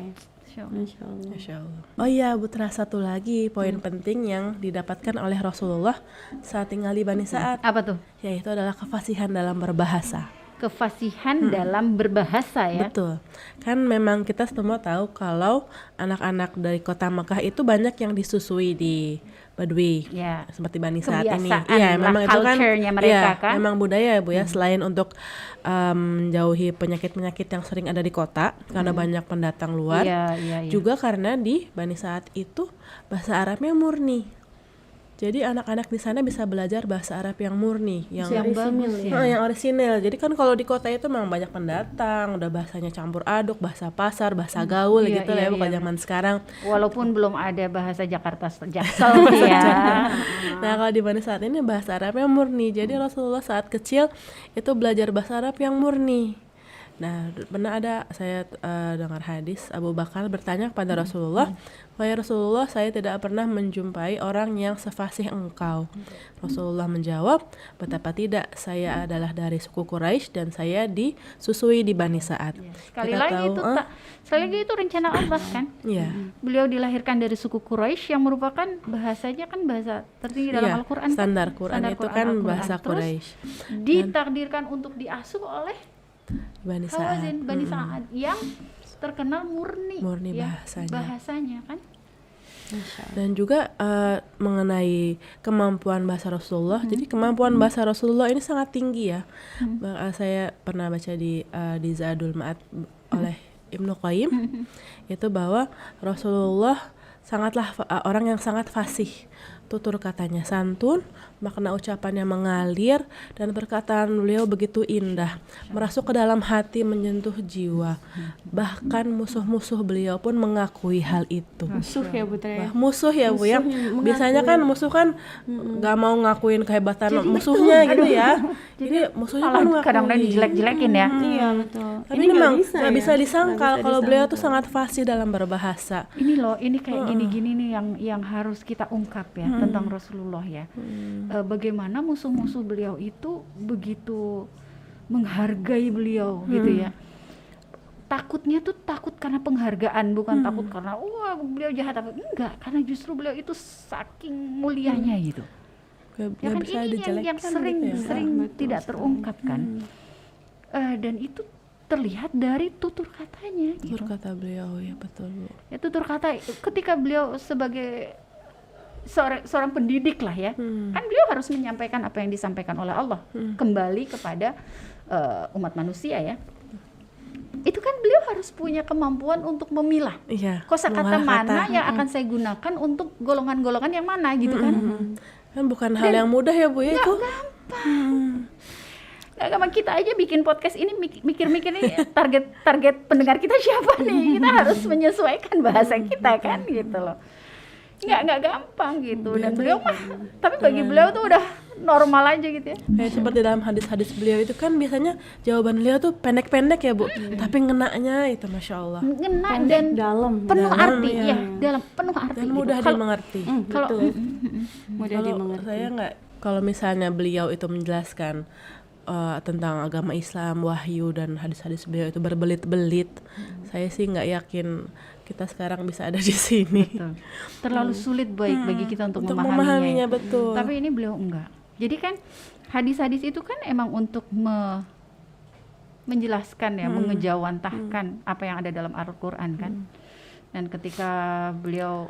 Masya Allah. Oh iya, Butra, satu lagi poin penting yang didapatkan oleh Rasulullah saat tinggal di Bani Sa'ad. Apa tuh? Yaitu adalah kefasihan dalam berbahasa. Kefasihan dalam berbahasa ya. Betul. Kan memang kita semua tahu kalau anak-anak dari kota Makkah itu banyak yang disusui di Baduy, ya, seperti Bani Sa'ad ini. Iya, memang itu kan, mereka, kan? memang budaya Bu ya. Selain untuk menjauhi penyakit-penyakit yang sering ada di kota karena banyak pendatang luar, juga karena di Bani Sa'ad itu bahasa Arabnya murni. Jadi anak-anak di sana bisa belajar bahasa Arab yang murni, yang bagus ya. yang orisinil. Jadi kan kalau di kota itu memang banyak pendatang, udah bahasanya campur aduk, bahasa pasar, bahasa gaul Iya, gitu iya, lah ya bukan iya. zaman sekarang. Walaupun belum ada bahasa Jakarta Jaksel ya. Nah kalau di mana saat ini bahasa Arab yang murni. Jadi Rasulullah saat kecil itu belajar bahasa Arab yang murni. Nah pernah ada saya dengar hadis Abu Bakar bertanya kepada Rasulullah, wahai Rasulullah, saya tidak pernah menjumpai orang yang sefasih engkau. Rasulullah menjawab, betapa tidak, saya adalah dari suku Quraisy dan saya disusui di Bani Sa'ad. Sekali Kita lagi tahu, itu sekali lagi itu rencana Allah kan. Iya. Beliau dilahirkan dari suku Quraisy yang merupakan bahasanya kan bahasa tertinggi dalam Iya, Al-Qur'an. standar Quran Standar itu Quran kan Al-Qur'an. bahasa Terus Quraisy. ditakdirkan untuk diasuh oleh Bani Sa'ad. Hawazin Bani Sa'ad yang terkenal murni ya, bahasanya kan. Dan juga mengenai kemampuan bahasa Rasulullah. Jadi kemampuan bahasa Rasulullah ini sangat tinggi ya. Saya pernah baca di Zadul Ma'ad oleh Ibnu Qayyim itu bahwa Rasulullah sangatlah orang yang sangat fasih. Tutur katanya santun, makna ucapannya mengalir, dan perkataan beliau begitu indah, merasuk ke dalam hati, menyentuh jiwa. Bahkan musuh-musuh beliau pun mengakui hal itu. Musuh ya Putra ya. Musuh ya Bu ya. Biasanya kan musuh kan nggak mau ngakuin kehebatan musuhnya gitu ya. Jadi musuhnya kan Malah kadang-kadang dijelek-jelekin ya. Iya betul. Tapi Ini memang nggak nggak bisa ya. disangkal Nggak bisa kalau beliau tuh disangkal. sangat fasih dalam berbahasa. Ini loh, ini kayak gini-gini nih yang harus kita ungkap ya tentang Rasulullah ya. Bagaimana musuh-musuh beliau itu begitu menghargai beliau gitu ya. Takutnya tuh takut karena penghargaan, bukan takut karena wah beliau jahat apa enggak, karena justru beliau itu saking mulianya gitu. Ya Nggak kan bisa ini yang dijelekkan sering gitu ya. sering Betul tidak sekali. terungkap kan. Dan itu terlihat dari tutur katanya gitu. Tutur kata beliau ya betul Bu. Ya tutur kata ketika beliau sebagai seorang pendidik lah ya, kan beliau harus menyampaikan apa yang disampaikan oleh Allah kembali kepada umat manusia ya. Itu kan beliau harus punya kemampuan untuk memilah Iya. kosakata mengolah mana kata. yang akan saya gunakan untuk golongan-golongan yang mana gitu kan. Kan bukan hal yang mudah ya Bu ya itu. Gak gampang. Kita aja bikin podcast ini mikir-mikir nih target pendengar kita siapa nih. Kita harus menyesuaikan bahasa kita kan gitu loh. Nggak gampang gitu. Dan beliau mah, tapi bagi beliau tuh udah normal aja gitu ya. Kayak seperti dalam hadis-hadis beliau itu kan biasanya jawaban beliau tuh pendek-pendek ya Bu, tapi ngenanya itu Masya Allah. Ngena Pendek, dan dalam. penuh dalam, arti ya. ya, dalam penuh arti Dan gitu. mudah Kalau- dimengerti. kalau Betul. Mudah Kalau dimengerti. saya nggak, kalau misalnya beliau itu menjelaskan tentang agama Islam, wahyu dan hadis-hadis beliau itu berbelit-belit, saya sih nggak yakin kita sekarang bisa ada di sini. betul. Terlalu sulit bagi kita untuk memahaminya memahaminya. betul. Tapi ini beliau enggak. Jadi kan hadis-hadis itu kan emang untuk menjelaskan ya, mengejawantahkan apa yang ada dalam Al-Qur'an kan. Dan ketika beliau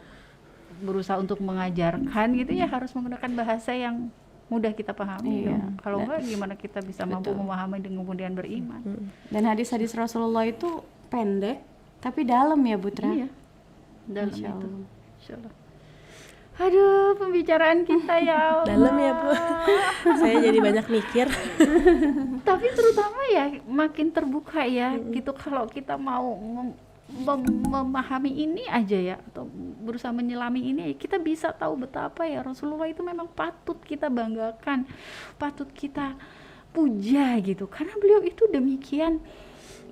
berusaha untuk mengajarkan gitu ya harus menggunakan bahasa yang mudah kita pahami. Iya. dong. Kalau enggak gimana kita bisa mampu Betul. memahami dan kemudian beriman. Dan hadis-hadis Rasulullah itu pendek tapi dalam ya Putra. Iya. Dalam Masya itu. Allah. Insya Allah. Aduh, pembicaraan kita ya Allah. Dalam ya Bu. Saya jadi banyak mikir. Tapi terutama ya makin terbuka ya gitu kalau kita mau memahami ini aja ya atau berusaha menyelami ini kita bisa tahu betapa ya Rasulullah itu memang patut kita banggakan, patut kita puja gitu karena beliau itu demikian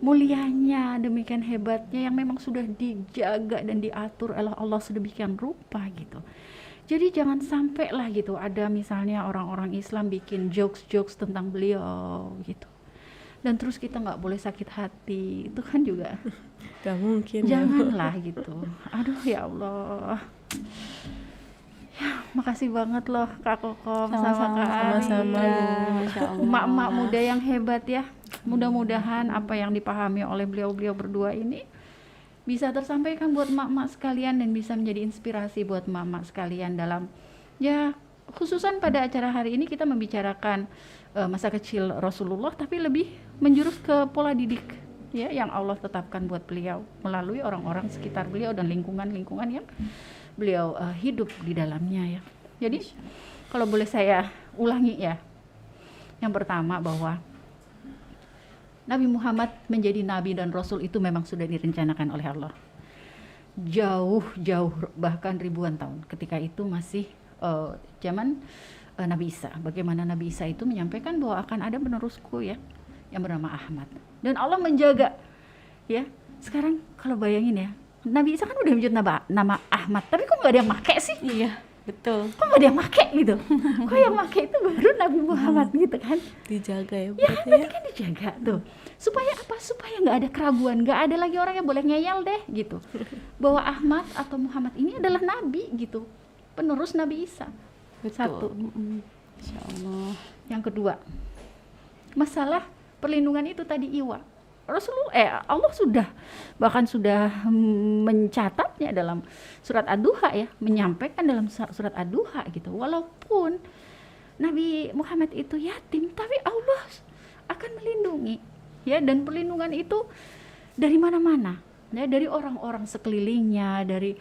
mulianya, demikian hebatnya yang memang sudah dijaga dan diatur oleh Allah sedemikian rupa gitu. Jadi jangan sampai lah gitu ada misalnya orang-orang Islam bikin jokes-jokes tentang beliau gitu. Dan terus kita nggak boleh sakit hati, itu kan juga Gak mungkin ya Bu. janganlah gitu. Aduh ya Allah. Ya, makasih banget loh Kak Kokom sama Kak Ari. Sama-sama, Bu. Masya Allah. Emak-emak muda yang hebat ya. Mudah-mudahan apa yang dipahami oleh beliau-beliau berdua ini bisa tersampaikan buat emak-emak sekalian dan bisa menjadi inspirasi buat emak-emak sekalian dalam ya khususan pada acara hari ini kita membicarakan masa kecil Rasulullah tapi lebih menjurus ke pola didik ya yang Allah tetapkan buat beliau melalui orang-orang sekitar beliau dan lingkungan-lingkungan yang beliau hidup di dalamnya ya. Jadi kalau boleh saya ulangi ya, yang pertama bahwa Nabi Muhammad menjadi nabi dan rasul itu memang sudah direncanakan oleh Allah. Jauh-jauh bahkan ribuan tahun. Ketika itu masih zaman Nabi Isa. Bagaimana Nabi Isa itu menyampaikan bahwa akan ada penerusku ya yang bernama Ahmad. Dan Allah menjaga ya. Sekarang kalau bayangin ya, Nabi Isa kan udah menyebut nama Ahmad, tapi kok nggak ada yang make sih? Iya, betul. Kok nggak ada yang make gitu? Kok yang make itu baru Nabi Muhammad gitu kan? Dijaga ya Ya berarti berarti ya. kan dijaga tuh. Supaya apa? Supaya nggak ada keraguan, nggak ada lagi orang yang boleh ngeyel deh gitu. Bahwa Ahmad atau Muhammad ini adalah nabi gitu, penerus Nabi Isa. Satu. Insya Allah. Yang kedua, masalah perlindungan itu tadi Iwa. Allah sudah mencatatnya dalam surat Ad-Duha ya, menyampaikan dalam surat Ad-Duha gitu. Walaupun Nabi Muhammad itu yatim, tapi Allah akan melindungi ya, dan perlindungan itu dari mana-mana ya, dari orang-orang sekelilingnya, dari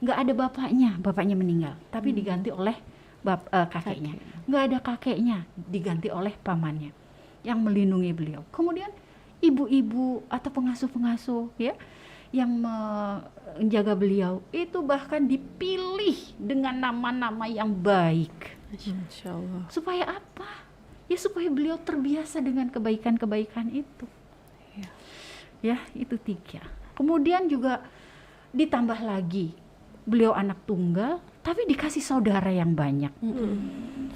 nggak ada bapaknya meninggal, tapi diganti oleh kakeknya. Nggak ada kakeknya, diganti oleh pamannya yang melindungi beliau. Kemudian ibu-ibu atau pengasuh-pengasuh ya yang menjaga beliau itu bahkan dipilih dengan nama-nama yang baik. Insya Allah. Supaya apa? Ya supaya beliau terbiasa dengan kebaikan-kebaikan itu. Ya, itu 3. Kemudian juga ditambah lagi beliau anak tunggal, tapi dikasih saudara yang banyak.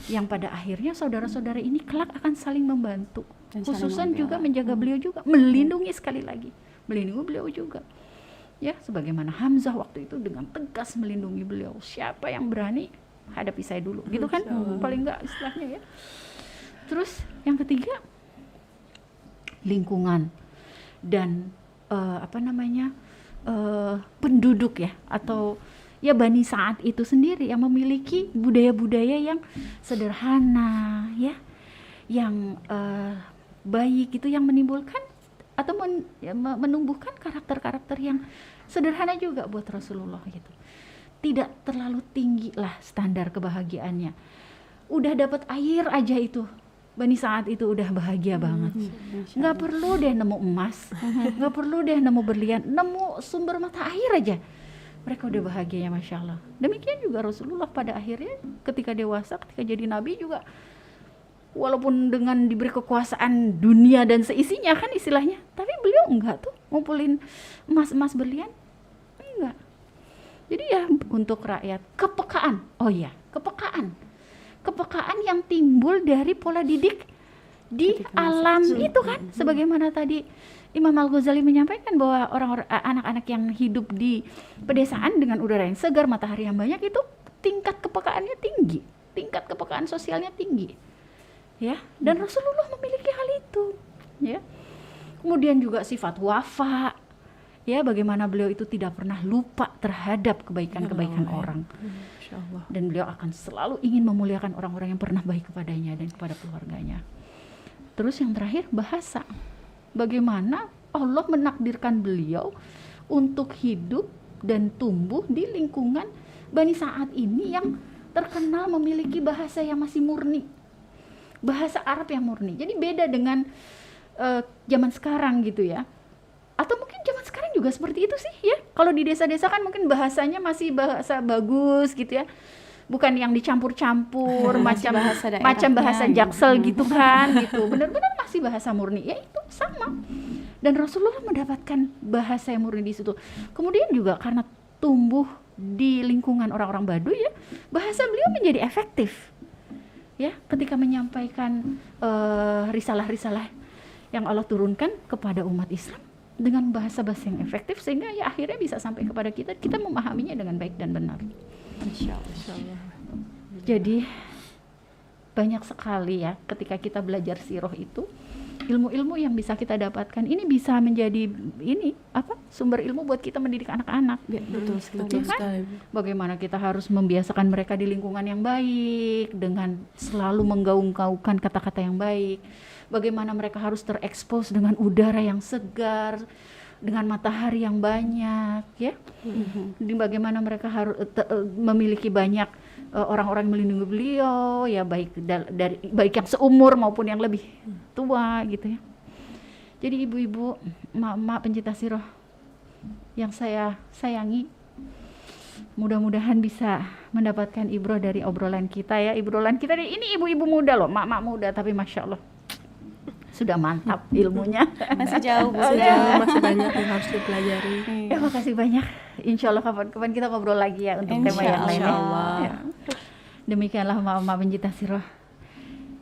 Yang pada akhirnya saudara-saudara ini kelak akan saling membantu. Dan Khususan saling juga membela. menjaga beliau juga, melindungi sekali lagi. Melindungi beliau juga. Ya, sebagaimana Hamzah waktu itu dengan tegas melindungi beliau. Siapa yang berani hadapi saya dulu, gitu kan? Paling enggak istilahnya ya. Terus yang ketiga, lingkungan dan penduduk ya, atau ya Bani Sa'ad itu sendiri yang memiliki budaya-budaya yang sederhana ya, yang baik itu, yang menimbulkan atau menumbuhkan karakter-karakter yang sederhana juga buat Rasulullah gitu. Tidak terlalu tinggi lah standar kebahagiaannya. Udah dapat air aja itu, Bani Sa'ad itu udah bahagia banget. Nggak perlu deh nemu emas, nggak perlu deh nemu berlian, nemu sumber mata air aja, mereka udah bahagia ya, Masya Allah. Demikian juga Rasulullah pada akhirnya ketika dewasa, ketika jadi Nabi juga, walaupun dengan diberi kekuasaan dunia dan seisinya kan istilahnya, tapi beliau enggak tuh ngumpulin emas-emas berlian, enggak. Jadi ya untuk rakyat, kepekaan, kepekaan yang timbul dari pola didik di alam itu kan, sebagaimana tadi Imam Al-Ghazali menyampaikan bahwa anak-anak yang hidup di pedesaan dengan udara yang segar, matahari yang banyak itu tingkat kepekaannya tinggi, tingkat kepekaan sosialnya tinggi. Ya, dan Rasulullah memiliki hal itu, ya. Kemudian juga sifat wafa, ya, bagaimana beliau itu tidak pernah lupa terhadap kebaikan-kebaikan orang. Dan beliau akan selalu ingin memuliakan orang-orang yang pernah baik kepadanya dan kepada keluarganya. Terus yang terakhir, bahasa. Bagaimana Allah menakdirkan beliau untuk hidup dan tumbuh di lingkungan Bani Sa'ad ini yang terkenal memiliki bahasa yang masih murni, bahasa Arab yang murni. Jadi beda dengan zaman sekarang gitu ya. Atau mungkin zaman sekarang juga seperti itu sih ya. Kalau di desa-desa kan mungkin bahasanya masih bahasa bagus gitu ya. Bukan yang dicampur-campur macam bahasa Jaksel gitu kan gitu. Benar-benar masih bahasa murni. Ya itu sama. Dan Rasulullah mendapatkan bahasa yang murni di situ. Kemudian juga karena tumbuh di lingkungan orang-orang Baduy ya, bahasa beliau menjadi efektif. Ya, ketika menyampaikan risalah-risalah yang Allah turunkan kepada umat Islam dengan bahasa-bahasa yang efektif, sehingga ya akhirnya bisa sampai kepada kita memahaminya dengan baik dan benar. Insya Allah. Jadi banyak sekali ya ketika kita belajar sirah itu, ilmu-ilmu yang bisa kita dapatkan ini bisa menjadi sumber ilmu buat kita mendidik anak-anak. Betul sekali. Kan? Bagaimana kita harus membiasakan mereka di lingkungan yang baik dengan selalu menggaung-gaungkan kata-kata yang baik. Bagaimana mereka harus terekspos dengan udara yang segar, dengan matahari yang banyak, ya. Bagaimana mereka harus memiliki banyak orang-orang melindungi beliau, ya baik dari baik yang seumur maupun yang lebih tua gitu ya. Jadi ibu-ibu, emak-emak pencinta sirah yang saya sayangi, mudah-mudahan bisa mendapatkan ibrah dari obrolan kita ya. Obrolan kita ini ibu-ibu muda loh, mak-mak muda, tapi masya Allah sudah mantap ilmunya. Masih jauh Bu. Masih banyak yang harus dipelajari. Ya makasih banyak. Insya Allah kapan-kapan kita ngobrol lagi ya untuk tema yang lain. Insya Allah. Ya. Demikianlah mama pencinta sirah.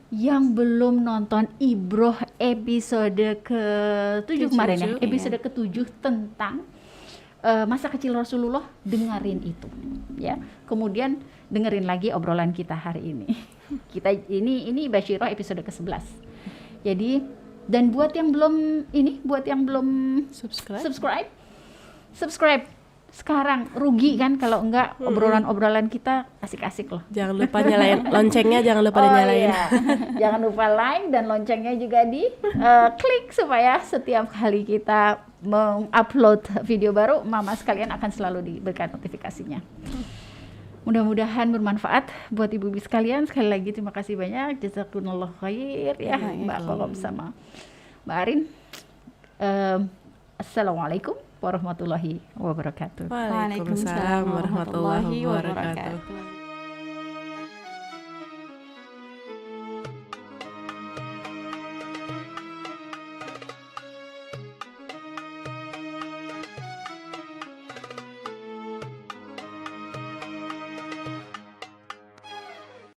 Yang belum nonton Ibroh episode ke-7 kemarin ya, episode ke-7 tentang masa kecil Rasulullah, dengerin itu ya. Kemudian dengerin lagi obrolan kita hari ini. Kita ini Basyirah episode ke-11. Jadi dan buat yang belum subscribe sekarang, rugi kan kalau enggak. Obrolan kita asik-asik loh. Jangan lupa nyalain loncengnya, jangan lupa dinyalain. Iya. Jangan lupa like dan loncengnya juga di klik supaya setiap kali kita mengupload video baru, mama sekalian akan selalu diberikan notifikasinya. Mudah-mudahan bermanfaat buat ibu-ibu sekalian. Sekali lagi terima kasih banyak, jazakumullah khair ya Mbak Kokom sama Mbak Arin. Assalamualaikum warahmatullahi wabarakatuh. Waalaikumsalam warahmatullahi wabarakatuh.